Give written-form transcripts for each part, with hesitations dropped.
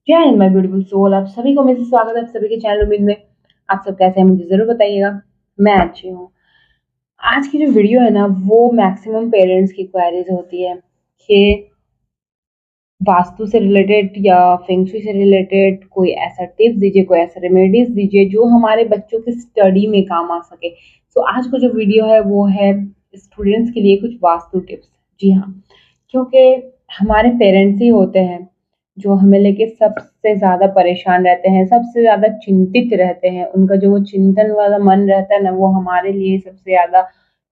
जय Hind my beautiful soul. आप सभी को मेरे से स्वागत है आप सभी के चैनल उम्मीद में। आप सब कैसे हैं मुझे ज़रूर बताइएगा। मैं अच्छी हूँ। आज की जो वीडियो है ना वो मैक्सिमम पेरेंट्स की क्वेरीज होती है कि वास्तु से रिलेटेड या फेंग शुई से रिलेटेड कोई ऐसा टिप्स दीजिए, कोई ऐसा रेमेडीज दीजिए जो हमारे बच्चों की स्टडी में काम आ सके। तो आज का जो वीडियो है वो है स्टूडेंट्स के लिए कुछ वास्तु टिप्स। जी हाँ, क्योंकि हमारे पेरेंट्स ही होते हैं जो हमें लेके सबसे ज़्यादा परेशान रहते हैं, सबसे ज़्यादा चिंतित रहते हैं। उनका जो वो चिंतन वाला मन रहता है ना, वो हमारे लिए सबसे ज़्यादा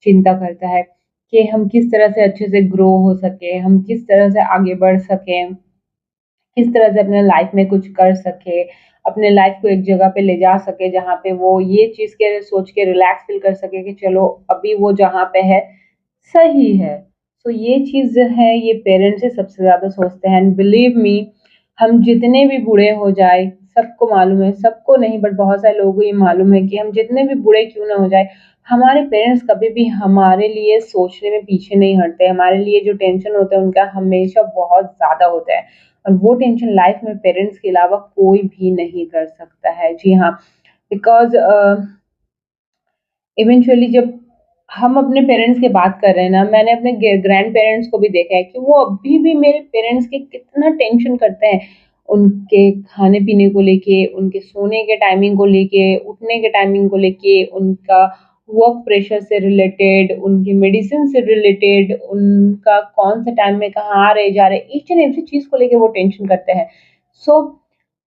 चिंता करता है कि हम किस तरह से अच्छे से ग्रो हो सके, हम किस तरह से आगे बढ़ सकें, किस तरह से अपने लाइफ में कुछ कर सके, अपने लाइफ को एक जगह पे ले जा सके जहाँ पे वो ये चीज़ के सोच के रिलैक्स फील कर सके कि चलो अभी वो जहाँ पे है सही है। तो ये चीज़ है, ये पेरेंट्स ही सबसे ज़्यादा सोचते हैं। एंड बिलीव मी, हम जितने भी बूढ़े हो जाए, सबको मालूम है, सबको नहीं बट बहुत सारे लोगों को ये मालूम है कि हम जितने भी बूढ़े क्यों ना हो जाए, हमारे पेरेंट्स कभी भी हमारे लिए सोचने में पीछे नहीं हटते। हमारे लिए जो टेंशन होता है उनका हमेशा बहुत ज़्यादा होता है और वो टेंशन लाइफ में पेरेंट्स के अलावा कोई भी नहीं कर सकता है। जी हाँ, बिकॉज़ इवेंचुअली जब हम अपने पेरेंट्स की बात कर रहे हैं ना, मैंने अपने ग्रैंड पेरेंट्स को भी देखा है कि वो अभी भी मेरे पेरेंट्स के कितना टेंशन करते हैं। उनके खाने-पीने को लेके, उनके सोने के टाइमिंग को लेके, उठने के टाइमिंग को लेके, उनका वर्क प्रेशर से रिलेटेड, उनकी मेडिसिन से रिलेटेड, उनका कौन से टाइम में कहाँ आ रहे, जा रहे, ईच एंड एवरी चीज़ को लेके वो टेंशन करते हैं। सो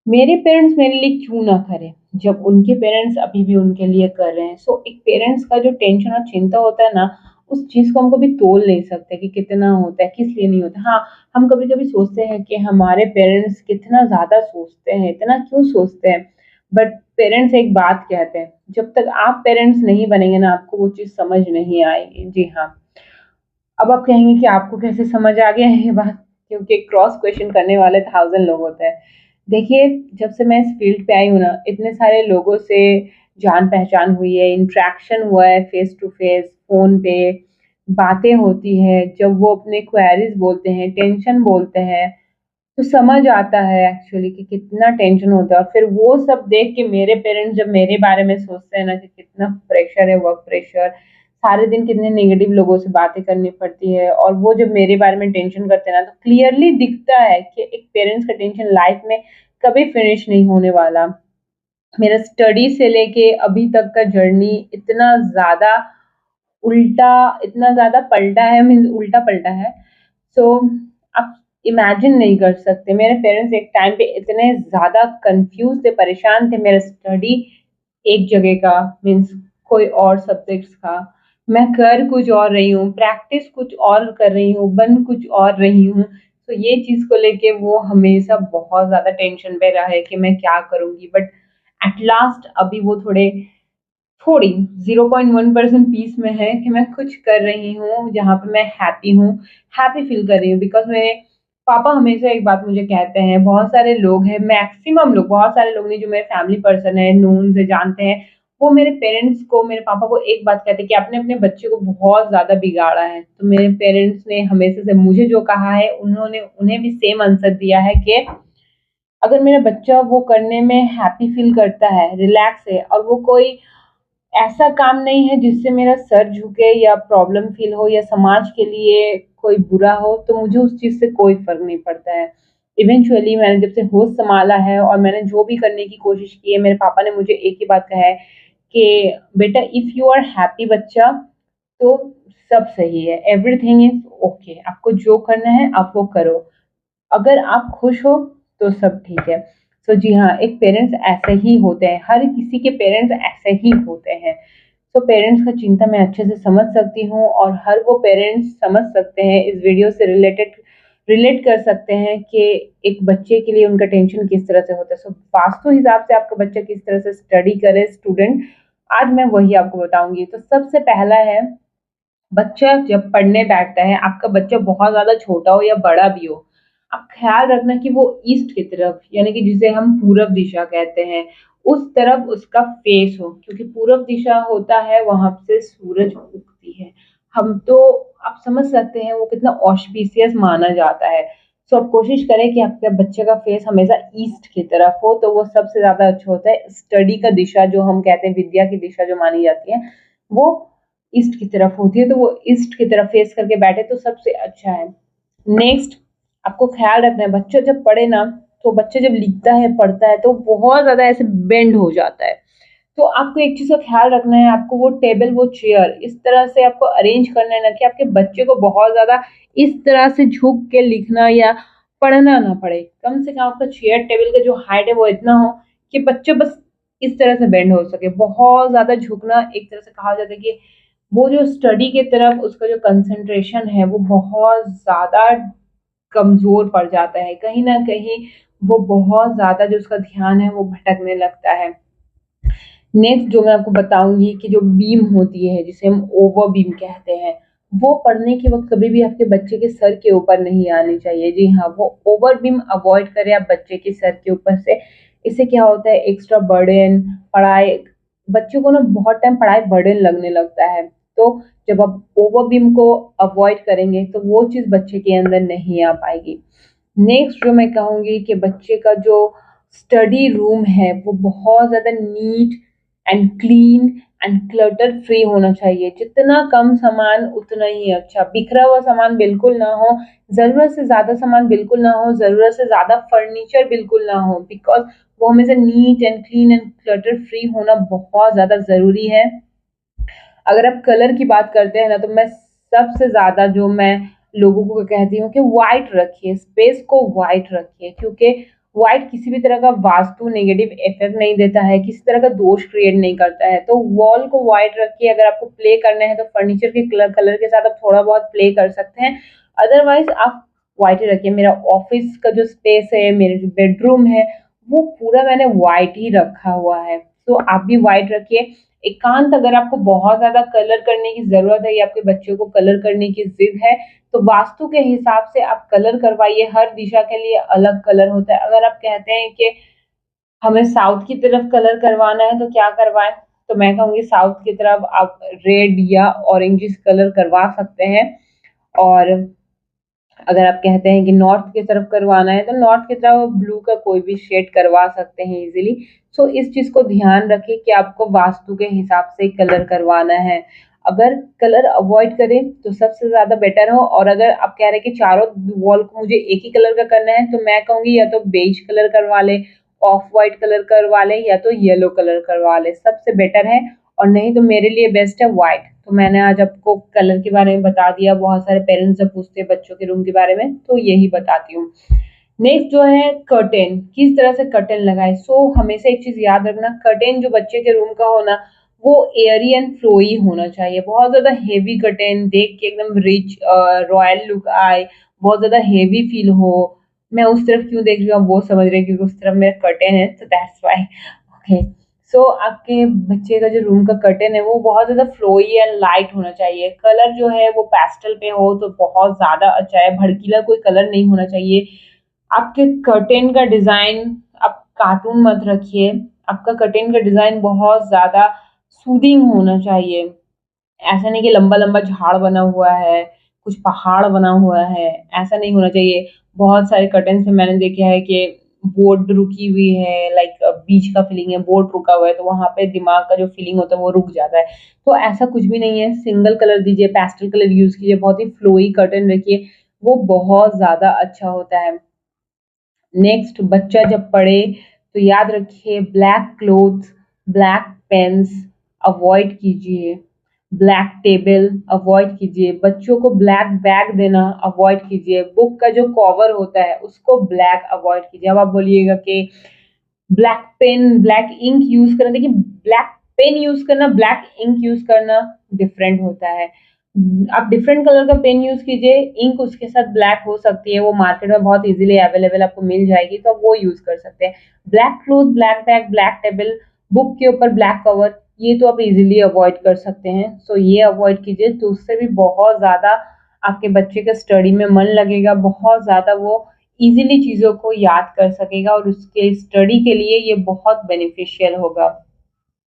मेरे पेरेंट्स मेरे लिए क्यों ना करें, जब उनके पेरेंट्स अभी भी उनके लिए कर रहे हैं। सो एक पेरेंट्स का जो टेंशन और चिंता होता है ना, उस चीज़ को हम कभी तोल नहीं सकते कि कितना होता है, किस लिए नहीं होता। हाँ, हम कभी-कभी सोचते हैं कि हमारे पेरेंट्स कितना ज़्यादा सोचते हैं, इतना क्यों सोचते हैं? बट पेरेंट्स एक बात कहते हैं, जब तक आप पेरेंट्स नहीं बनेंगे ना, आपको वो चीज़ समझ नहीं आएगी। जी हाँ। अब आप कहेंगे कि आपको कैसे समझ आ गया है ये बात? क्योंकि क्रॉस क्वेश्चन करने वाले 1000 लोग होते हैं। देखिए, जब से मैं इस फ़ील्ड पे आई हूँ ना, इतने सारे लोगों से जान-पहचान हुई है, इंटरैक्शन हुआ है फ़ेस टू फ़ेस, फ़ोन पे, बातें होती हैं, जब वो अपने क्वेरीज़ बोलते हैं, टेंशन बोलते हैं, तो समझ आता है एक्चुअली कि कितना टेंशन होता है। और फिर वो सब देख के मेरे पेरेंट्स जब मेरे बारे में सोचते हैं ना कि कितना प्रेशर है, वर्क प्रेशर, सारे दिन कितने नेगेटिव लोगों से बातें करनी पड़ती है और वो जब मेरे बारे में टेंशन करते हैं ना, तो क्लियरली दिखता है कि एक पेरेंट्स का टेंशन लाइफ में कभी फिनिश नहीं होने वाला। मेरा स्टडी से लेके अभी तक का जर्नी उल्टा इतना ज़्यादा पलटा है, मीन्स उल्टा-पलटा है। सो आप इमेजिन नहीं कर सकते, मेरे पेरेंट्स एक टाइम पे इतने ज़्यादा कन्फ्यूज़ थे, परेशान थे। मेरा स्टडी एक जगह का, मीन्स कोई और सब्जेक्ट्स का, मैं कर कुछ और रही हूँ, प्रैक्टिस कुछ और कर रही हूँ, बन कुछ और रही हूँ। तो ये चीज़ को लेके वो हमेशा बहुत ज़्यादा टेंशन पे रहे कि मैं क्या करूँगी। बट एट लास्ट अभी वो थोड़ी 0.1% पीस में है कि मैं कुछ कर रही हूँ, जहाँ पे मैं हैप्पी फ़ील कर रही हूँ। बिकॉज़ मेरे पापा हमेशा एक बात मुझे कहते हैं, बहुत सारे लोग हैं, मैक्सिमम लोग, बहुत सारे लोग नहीं, जो मेरे फैमिली पर्सन हैं, नोन से जानते हैं, वो मेरे पेरेंट्स को, मेरे पापा को एक बात कहते हैं कि आपने अपने बच्चे को बहुत ज़्यादा बिगाड़ा है। तो मेरे पेरेंट्स ने हमेशा से मुझे जो कहा है, उन्होंने उन्हें भी सेम आंसर दिया है कि अगर मेरा बच्चा वो करने में हैप्पी फ़ील करता है, रिलैक्स है और वो कोई ऐसा काम नहीं है जिससे मेरा सर झुके या प्रॉब्लम फ़ील हो या समाज के लिए कोई बुरा हो, तो मुझे उस चीज़ से कोई फ़र्क नहीं पड़ता है। इवेंचुअली मैंने जब से होश सँभाला है और मैंने जो भी करने की कोशिश की है, मेरे पापा ने मुझे एक ही बात कहा है कि बेटा, इफ यू आर हैप्पी बच्चा, तो सब सही है, एवरीथिंग इज़ ओके, आपको जो करना है आप वो करो। अगर आप खुश हो तो सब ठीक है। सो जी हाँ, एक पेरेंट्स ऐसे ही होते हैं, हर किसी के पेरेंट्स ऐसे ही होते हैं। तो पेरेंट्स का चिंता मैं अच्छे से समझ सकती हूँ और हर वो पेरेंट्स समझ सकते हैं, इस वीडियो से रिलेट कर सकते हैं कि एक बच्चे के लिए उनका टेंशन किस तरह से होता है। सो वास्तु हिसाब से आपका बच्चा किस तरह से स्टडी करे स्टूडेंट, आज मैं वही आपको बताऊँगी। तो सबसे पहला है, बच्चा जब पढ़ने बैठता है, आपका बच्चा बहुत ज़्यादा छोटा हो या बड़ा भी हो, आप ख़्याल रखना कि वो ईस्ट की तरफ, यानी कि जिसे हम पूरब दिशा कहते हैं, उस तरफ उसका फेस हो, क्योंकि पूरब दिशा होता है वहाँ से सूरज उगती है। हम तो आप समझ सकते हैं वो कितना ऑस्पिशियस माना जाता है। सो आप कोशिश करें कि आपके बच्चे का फेस हमेशा ईस्ट की तरफ हो, तो वो सबसे ज़्यादा अच्छा होता है। स्टडी का दिशा जो हम कहते हैं, विद्या की दिशा जो मानी जाती है, वो ईस्ट की तरफ होती है, तो वो ईस्ट की तरफ फेस करके बैठे तो सबसे अच्छा है। नेक्स्ट, आपको ख़्याल रखना है, बच्चा जब पढ़े ना, तो बच्चा जब लिखता है, पढ़ता है, तो बहुत ज़्यादा ऐसे बेंड हो जाता है। तो आपको एक चीज़ का ख़्याल रखना है, आपको वो टेबल, वो चेयर इस तरह से आपको अरेंज करना है ना कि आपके बच्चे को बहुत ज़्यादा इस तरह से झुक के लिखना या पढ़ना ना पड़े। कम से कम आपका चेयर टेबल का जो हाइट है वो इतना हो कि बच्चे बस इस तरह से बेंड हो सके। बहुत ज़्यादा झुकना, एक तरह से कहा जाता है कि वो जो स्टडी की तरफ उसका जो कंसंट्रेशन है वो बहुत ज़्यादा कमज़ोर पड़ जाता है। कहीं न कहीं वो बहुत ज़्यादा जो उसका ध्यान है वो भटकने लगता है। नेक्स्ट जो मैं आपको बताऊँगी कि जो बीम होती है, जिसे हम ओवर बीम कहते हैं, वो पढ़ने के वक़्त कभी भी आपके बच्चे के सर के ऊपर नहीं आनी चाहिए। जी हाँ, वो ओवर बीम अवॉइड करें आप बच्चे के सर के ऊपर से। इससे क्या होता है, एक्स्ट्रा बर्डन पढ़ाई, बच्चों को ना बहुत टाइम पढ़ाई बर्डन लगने लगता है। तो जब आप ओवर बीम को अवॉइड करेंगे तो वो चीज़ बच्चे के अंदर नहीं आ पाएगी। नेक्स्ट जो मैं कहूँगी कि बच्चे का जो स्टडी रूम है वो बहुत ज़्यादा neat and clean and clutter free होना चाहिए। जितना कम सामान उतना ही अच्छा। बिखरा हुआ सामान बिल्कुल ना हो, ज़रूरत से ज़्यादा सामान बिल्कुल ना हो, ज़रूरत से ज़्यादा फर्नीचर बिल्कुल ना हो, बिकॉज़ वो हमेशा neat and clean and clutter free होना बहुत ज़्यादा ज़रूरी है। अगर आप कलर की बात करते हैं ना, तो मैं सबसे ज़्यादा जो मैं लोगों को कहती हूँ कि व्हाइट रखिए, स्पेस को व्हाइट रखिए, क्योंकि व्हाइट किसी भी तरह का वास्तु नेगेटिव इफ़ेक्ट नहीं देता है, किसी तरह का दोष क्रिएट नहीं करता है। तो वॉल को व्हाइट रखिए। अगर आपको प्ले करना है तो फर्नीचर के कलर के साथ आप थोड़ा बहुत प्ले कर सकते हैं। अदरवाइज़ आप व्हाइट ही रखिए। मेरा ऑफ़िस का जो स्पेस है, मेरे जो बेडरूम है, वो पूरा मैंने व्हाइट ही रखा हुआ है। तो आप भी व्हाइट रखिए। एकांत, अगर आपको बहुत ज़्यादा कलर करने की ज़रूरत है या आपके बच्चों को कलर करने की ज़िद है, तो वास्तु के हिसाब से आप कलर करवाइए। हर दिशा के लिए अलग कलर होता है। अगर आप कहते हैं कि हमें साउथ की तरफ कलर करवाना है तो क्या करवाएँ? तो मैं कहूँगी साउथ की तरफ आप रेड या ऑरेंजिश कलर करवा सकते हैं। और अगर आप कहते हैं कि नॉर्थ की तरफ करवाना है, तो नॉर्थ की तरफ ब्लू का कोई भी शेड करवा सकते हैं इज़िली। सो इस चीज़ को ध्यान रखें कि आपको वास्तु के हिसाब से कलर करवाना है। अगर कलर अवॉइड करें तो सबसे ज़्यादा बेटर हो। और अगर आप कह रहे हैं कि चारों वॉल को मुझे एक ही कलर का करना है, तो मैं कहूँगी या तो बेज कलर करवा लें, ऑफ व्हाइट कलर करवा लें या तो येलो कलर करवा लें, सबसे बेटर है। और नहीं तो मेरे लिए बेस्ट है व्हाइट। तो मैंने आज आपको कलर के बारे में बता दिया। बहुत सारे पेरेंट्स जब पूछते हैं बच्चों के रूम के बारे में, तो यही बताती हूँ। नेक्स्ट जो है कर्टेन, किस तरह से कर्टेन लगाएँ? सो हमेशा एक चीज़ याद रखना, कर्टेन जो बच्चे के रूम का हो ना, वो एयरी एंड फ्लोई होना चाहिए। बहुत ज़्यादा हेवी कर्टेन देख के एकदम रिच रॉयल लुक आए, बहुत ज़्यादा हेवी फील हो। मैं उस तरफ क्यों देख रही हूँ आप वो समझ रहे हैं, क्योंकि उस तरफ मेरा कर्टेन है, तो दैट्स व्हाई। ओके। सो आपके बच्चे का जो रूम का कर्टेन है वो बहुत ज़्यादा फ्लोई एंड लाइट होना चाहिए। कलर जो है वो पेस्टल पे हो तो बहुत ज़्यादा अच्छा है, भड़कीला कोई कलर नहीं होना चाहिए। आपके कर्टेन का डिज़ाइन आप कार्टून मत रखिए। आपका कर्टेन का डिज़ाइन बहुत ज़्यादा सूदिंग होना चाहिए। ऐसा नहीं कि लंबा-लंबा झाड़ बना हुआ है, कुछ पहाड़ बना हुआ है, ऐसा नहीं होना चाहिए। बहुत सारे कर्टेन्स में मैंने देखा है कि बोट रुकी हुई है, लाइक बीच का फीलिंग है, बोट रुका हुआ है, तो वहाँ पे दिमाग का जो फीलिंग होता है वो रुक जाता है। तो ऐसा कुछ भी नहीं है, सिंगल कलर दीजिए, पेस्टल कलर यूज़ कीजिए, बहुत ही फ्लोई कर्टेन रखिए, वो बहुत ज़्यादा अच्छा होता है। नेक्स्ट, बच्चा जब पढ़े तो याद रखिए black clothes, black pens avoid कीजिए, ब्लैक टेबल अवॉइड कीजिए, बच्चों को ब्लैक बैग देना अवॉइड कीजिए, बुक का जो कवर होता है उसको ब्लैक अवॉइड कीजिए। अब आप बोलिएगा कि black pen, black ink use करना, देखिए ब्लैक पेन यूज़ करना, ब्लैक इंक यूज़ करना डिफरेंट होता है। आप डिफरेंट कलर का पेन यूज़ कीजिए, इंक उसके साथ ब्लैक हो सकती है, वो मार्केट में बहुत ईज़िली अवेलेबल आपको मिल जाएगी, तो आप वो यूज़ कर सकते हैं। Black cloth, black bag, black table, book के ऊपर ब्लैक कवर, ये तो आप ईज़िली अवॉइड कर सकते हैं। सो ये अवॉइड कीजिए, तो उससे भी बहुत ज़्यादा आपके बच्चे का स्टडी में मन लगेगा, बहुत ज़्यादा वो ईज़िली चीज़ों को याद कर सकेगा और उसके स्टडी के लिए ये बहुत बेनिफिशियल होगा।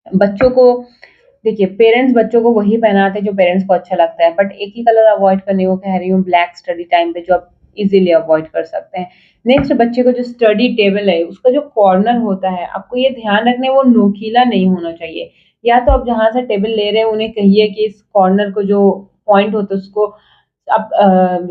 बच्चों को देखिए, पेरेंट्स बच्चों को वही पहनाते हैं जो पेरेंट्स को अच्छा लगता है, बट एक ही कलर अवॉइड करने को कह रही हूँ ब्लैक स्टडी टाइम पे, जो आप इजीली अवॉइड कर सकते हैं। नेक्स्ट, बच्चे को जो स्टडी टेबल है उसका जो कॉर्नर होता है, आपको ये ध्यान रखना है वो नोकीला नहीं होना चाहिए। या तो आप जहाँ से टेबल ले रहे हैं उन्हें कहिए कि इस कॉर्नर को जो पॉइंट होता है उसको आप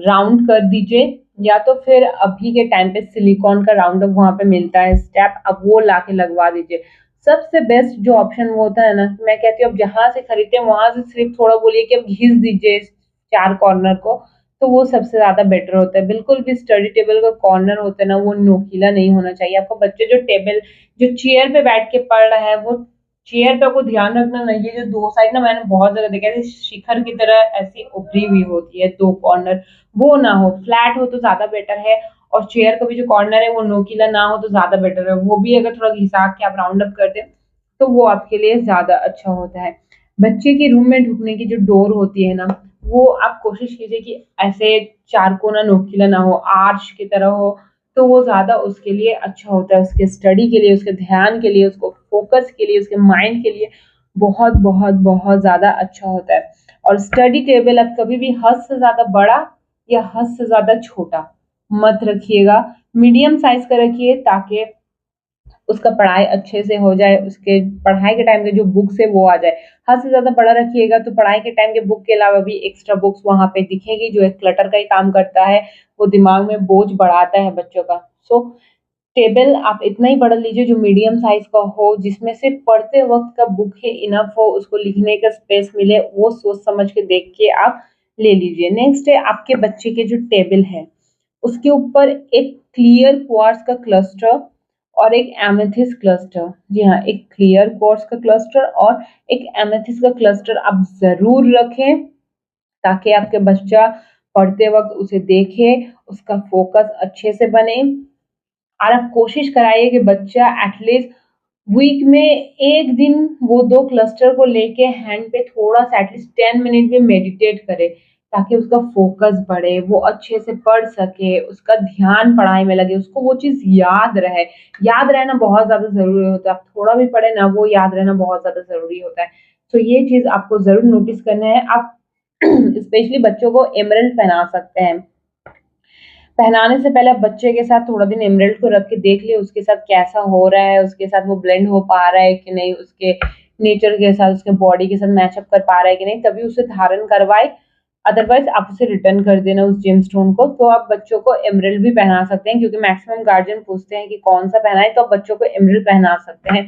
राउंड कर दीजिए, या तो फिर अभी के टाइम पे सिलिकॉन का राउंड अप वहाँ पे मिलता है स्टेप, अब वो लाके लगवा दीजिए। सबसे बेस्ट जो ऑप्शन वो होता है ना, मैं कहती हूँ आप जहाँ से खरीदते हैं वहां से सिर्फ थोड़ा बोलिए कि अब घिस दीजिए इस चार कॉर्नर को, तो वो सबसे ज्यादा बेटर होता है। बिल्कुल भी स्टडी टेबल का कॉर्नर होता है ना वो नोकीला नहीं होना चाहिए। आपका बच्चे जो टेबल जो चेयर पे बैठ के पढ़ रहा है वो चेयर पे आपको ध्यान रखना ना, ये जो दो साइड ना मैंने बहुत जगह देखा है शिखर की तरह ऐसी उभरी हुई होती है दो कॉर्नर, वो ना हो, फ्लैट हो तो ज्यादा बेटर है। और चेयर का भी जो कॉर्नर है वो नोकीला ना हो तो ज्यादा बेटर है, वो भी अगर थोड़ा घिसा के आप राउंड अप कर दें तो वो आपके लिए ज्यादा अच्छा होता है। बच्चे के रूम में ढुकने की जो डोर होती है ना, वो आप कोशिश कीजिए कि ऐसे चार कोना नोकीला ना हो, आर्च की तरह हो, तो वो ज़्यादा उसके लिए अच्छा होता है, उसके स्टडी के लिए, उसके ध्यान के लिए, उसको फ़ोकस के लिए, उसके माइंड के लिए बहुत, बहुत, बहुत ज़्यादा अच्छा होता है। और स्टडी टेबल आप कभी भी हद से ज़्यादा बड़ा या हद से ज़्यादा छोटा मत रखिएगा, मीडियम साइज़ का रखिए ताकि उसका पढ़ाई अच्छे से हो जाए, उसके पढ़ाई के टाइम के जो बुक्स है वो आ जाए। हद से ज़्यादा बड़ा रखिएगा तो पढ़ाई के टाइम के बुक के अलावा भी एक्स्ट्रा बुक्स वहाँ पे दिखेगी, जो एक क्लटर का ही काम करता है, वो दिमाग में बोझ बढ़ाता है बच्चों का। सो टेबल आप इतना ही बड़ा लीजिए जो मीडियम साइज़ का हो, जिसमें सिर्फ़ पढ़ते वक़्त का बुक ही इनफ हो, उसको लिखने का स्पेस मिले, वो सोच समझ के देख के आप ले लीजिए। नेक्स्ट है आपके बच्चे के जो टेबल है, उसके ऊपर एक क्लियर क्वार्ट्ज का क्लस्टर और एक एमेथिस्ट क्लस्टर, जी हाँ, एक क्लियर क्वार्ट्ज का क्लस्टर और एक एमेथिस्ट का क्लस्टर आप ज़रूर रखें, ताकि आपके बच्चा पढ़ते वक़्त उसे देखे, उसका फ़ोकस अच्छे से बने। और आप कोशिश कराइए कि बच्चा एटलीस्ट वीक में 1 दिन वो 2 क्लस्टर को लेके हैंड पे थोड़ा-सा एटलीस्ट 10 मिनट भी मेडिटेट करे, ताकि उसका फ़ोकस बढ़े, वो अच्छे से पढ़ सके, उसका ध्यान पढ़ाई में लगे, उसको वो चीज़ याद रहे। याद रहना बहुत ज़्यादा ज़रूरी होता है, आप थोड़ा भी पढ़ें ना, वो याद रहना बहुत ज़्यादा ज़रूरी होता है। तो ये चीज़ आपको ज़रूर नोटिस करना है। आप स्पेशली बच्चों को एमरल्ड पहना सकते हैं। पहनाने से पहले आप बच्चे के साथ थोड़ा दिन एमरल्ड को रख के देख लिए उसके साथ कैसा हो रहा है, उसके साथ वो ब्लेंड हो पा रहा है कि नहीं, उसके नेचर के साथ, उसके बॉडी के साथ मैचअप कर पा रहा है कि नहीं, तभी उसे धारण करवाए। अदरवाइज आप उसे रिटर्न कर देना उस जेमस्टोन को। तो आप बच्चों को एमरल्ड भी पहना सकते हैं, क्योंकि मैक्सिमम गार्जियन पूछते हैं कि कौन सा पहनाए, तो आप बच्चों को एमरल्ड पहना सकते हैं।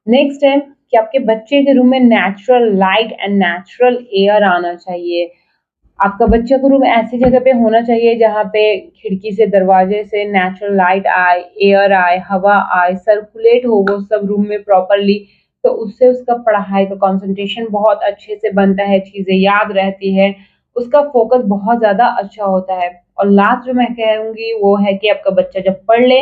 नेक्स्ट है कि आपके बच्चे के रूम में natural light and natural air आना चाहिए। आपका बच्चा का रूम ऐसी जगह पे होना चाहिए जहाँ पे खिड़की से, दरवाजे से नेचुरल लाइट आए, एयर आए, हवा आए, सर्कुलेट हो वो सब रूम में प्रॉपर्ली, तो उससे उसका पढ़ाई का कंसंट्रेशन बहुत अच्छे से बनता है, चीज़ें याद रहती है, उसका फोकस बहुत ज़्यादा अच्छा होता है। और लास्ट जो मैं कहूँगी वो है कि आपका बच्चा जब पढ़ ले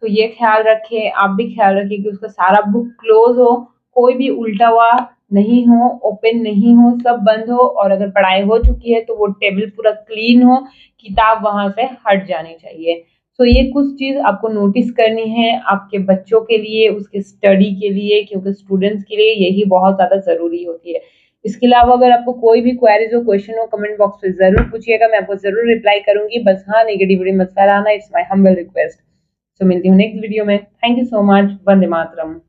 तो ये ख्याल रखें, आप भी ख्याल रखें कि उसका सारा बुक क्लोज हो, कोई भी उल्टा हुआ नहीं हो, ओपन नहीं हो, सब बंद हो, और अगर पढ़ाई हो चुकी है तो वो टेबल पूरा क्लीन हो, किताब वहाँ से हट जानी चाहिए। तो ये कुछ चीज़ आपको नोटिस करनी है आपके बच्चों के लिए, उसके स्टडी के लिए, क्योंकि स्टूडेंट्स के लिए यही बहुत ज़्यादा ज़रूरी होती है। इसके अलावा अगर आपको कोई भी क्वेरीज हो, क्वेश्चन हो, कमेंट बॉक्स में ज़रूर पूछिएगा, मैं आपको ज़रूर रिप्लाई करूँगी। बस हाँ, नेगेटिविटी मत फैलाना, इट्स माय हम्बल रिक्वेस्ट। तो मिलती हूँ नेक्स्ट वीडियो में। Thank you so much. Vande Mataram.